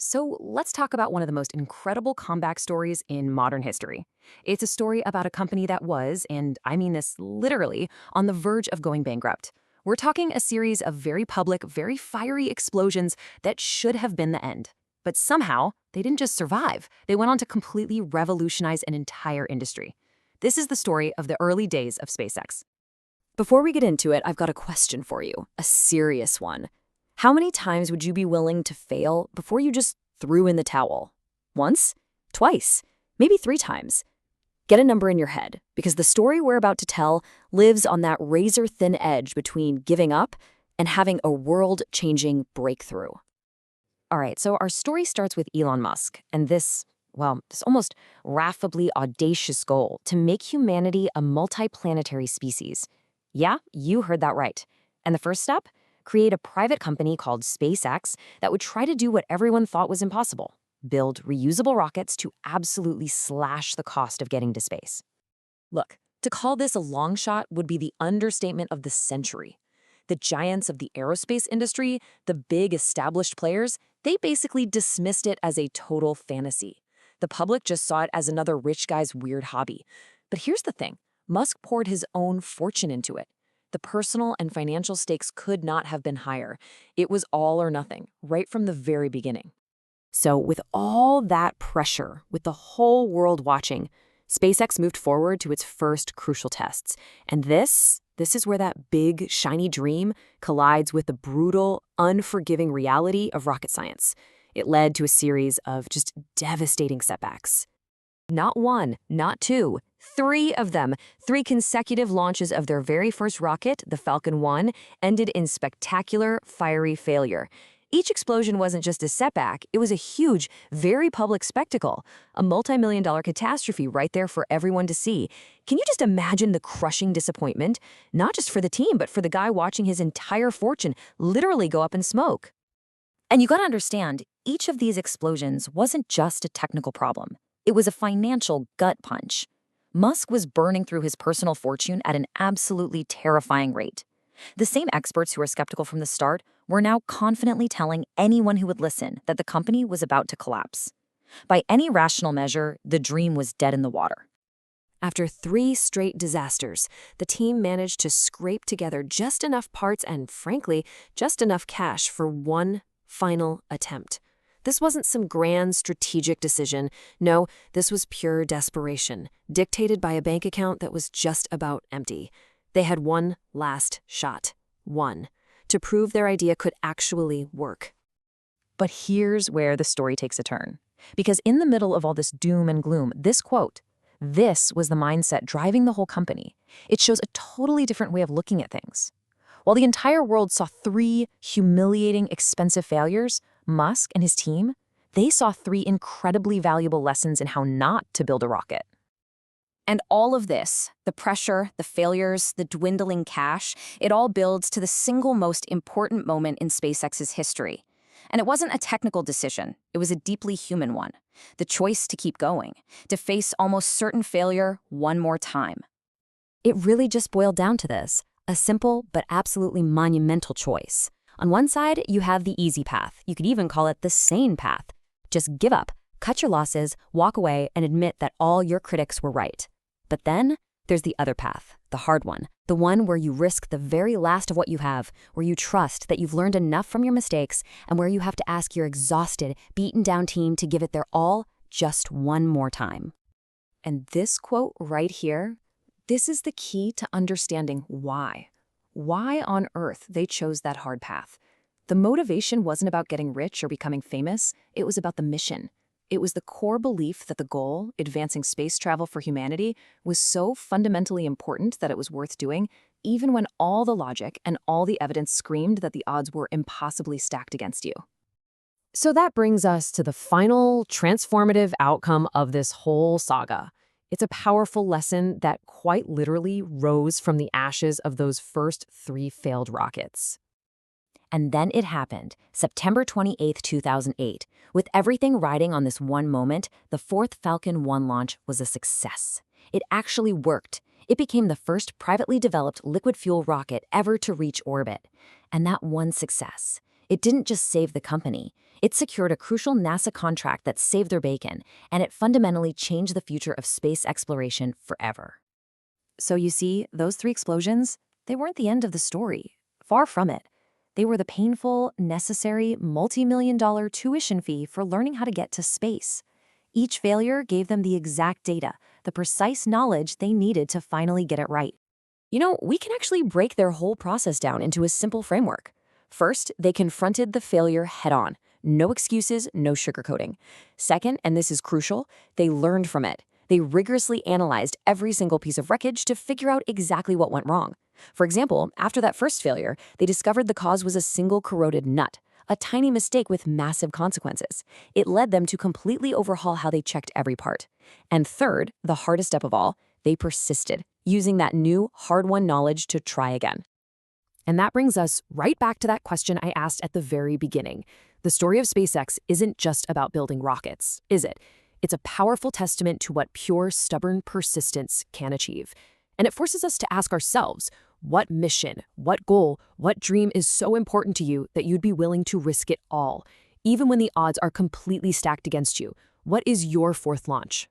So let's talk about one of the most incredible comeback stories in modern history. It's a story about a company that was, and I mean this literally, on the verge of going bankrupt. We're talking a series of very public, very fiery explosions that should have been the end. But somehow, they didn't just survive. They went on to completely revolutionize an entire industry. This is the story of the early days of SpaceX. Before we get into it, I've got a question for you, a serious one. How many times would you be willing to fail before you just threw in the towel? Once? Twice? Maybe 3 times? Get a number in your head, because the story we're about to tell lives on that razor-thin edge between giving up and having a world-changing breakthrough. All right, so our story starts with Elon Musk and this almost laughably audacious goal to make humanity a multiplanetary species. Yeah, you heard that right. And the first step? Create a private company called SpaceX that would try to do what everyone thought was impossible: build reusable rockets to absolutely slash the cost of getting to space. Look, to call this a long shot would be the understatement of the century. The giants of the aerospace industry, the big established players, they basically dismissed it as a total fantasy. The public just saw it as another rich guy's weird hobby. But here's the thing: Musk poured his own fortune into it. The personal and financial stakes could not have been higher. It was all or nothing, right from the very beginning. So with all that pressure, with the whole world watching, SpaceX moved forward to its first crucial tests. And this is where that big, shiny dream collides with the brutal, unforgiving reality of rocket science. It led to a series of just devastating setbacks. Not one, not two, 3 of them. 3 consecutive launches of their very first rocket, the Falcon 1, ended in spectacular, fiery failure. Each explosion wasn't just a setback, it was a huge, very public spectacle, a multi-million-dollar catastrophe right there for everyone to see. Can you just imagine the crushing disappointment? Not just for the team, but for the guy watching his entire fortune literally go up in smoke. And you gotta understand, each of these explosions wasn't just a technical problem. It was a financial gut punch. Musk was burning through his personal fortune at an absolutely terrifying rate. The same experts who were skeptical from the start were now confidently telling anyone who would listen that the company was about to collapse. By any rational measure, the dream was dead in the water. After 3 straight disasters, the team managed to scrape together just enough parts and, frankly, just enough cash for one final attempt. This wasn't some grand strategic decision. No, this was pure desperation, dictated by a bank account that was just about empty. They had one last shot, to prove their idea could actually work. But here's where the story takes a turn. Because in the middle of all this doom and gloom, this quote, this was the mindset driving the whole company. It shows a totally different way of looking at things. While the entire world saw 3 humiliating, expensive failures, Musk and his team, they saw 3 incredibly valuable lessons in how not to build a rocket. And all of this, the pressure, the failures, the dwindling cash, it all builds to the single most important moment in SpaceX's history. And it wasn't a technical decision, it was a deeply human one. The choice to keep going, to face almost certain failure one more time. It really just boiled down to this, a simple but absolutely monumental choice. On one side, you have the easy path. You could even call it the sane path. Just give up, cut your losses, walk away, and admit that all your critics were right. But then, there's the other path, the hard one, the one where you risk the very last of what you have, where you trust that you've learned enough from your mistakes, and where you have to ask your exhausted, beaten-down team to give it their all just one more time. And this quote right here, this is the key to understanding why. Why on earth they chose that hard path. The motivation wasn't about getting rich or becoming famous, it was about the mission. It was the core belief that the goal, advancing space travel for humanity, was so fundamentally important that it was worth doing, even when all the logic and all the evidence screamed that the odds were impossibly stacked against you. So that brings us to the final transformative outcome of this whole saga. It's a powerful lesson that quite literally rose from the ashes of those first 3 failed rockets. And then it happened, September 28, 2008. With everything riding on this one moment, the 4th Falcon 1 launch was a success. It actually worked. It became the first privately developed liquid fuel rocket ever to reach orbit. And that one success, it didn't just save the company. It secured a crucial NASA contract that saved their bacon, and it fundamentally changed the future of space exploration forever. So you see, those three explosions, they weren't the end of the story. Far from it. They were the painful, necessary, multi-million-dollar tuition fee for learning how to get to space. Each failure gave them the exact data, the precise knowledge they needed to finally get it right. We can actually break their whole process down into a simple framework. First, they confronted the failure head-on. No excuses, no sugarcoating. Second, and this is crucial, they learned from it. They rigorously analyzed every single piece of wreckage to figure out exactly what went wrong. For example, after that first failure, they discovered the cause was a single corroded nut, a tiny mistake with massive consequences. It led them to completely overhaul how they checked every part. And third, the hardest step of all, they persisted, using that new, hard-won knowledge to try again. And that brings us right back to that question I asked at the very beginning. The story of SpaceX isn't just about building rockets, is it? It's a powerful testament to what pure, stubborn persistence can achieve. And it forces us to ask ourselves, what mission, what goal, what dream is so important to you that you'd be willing to risk it all, even when the odds are completely stacked against you? What is your fourth launch?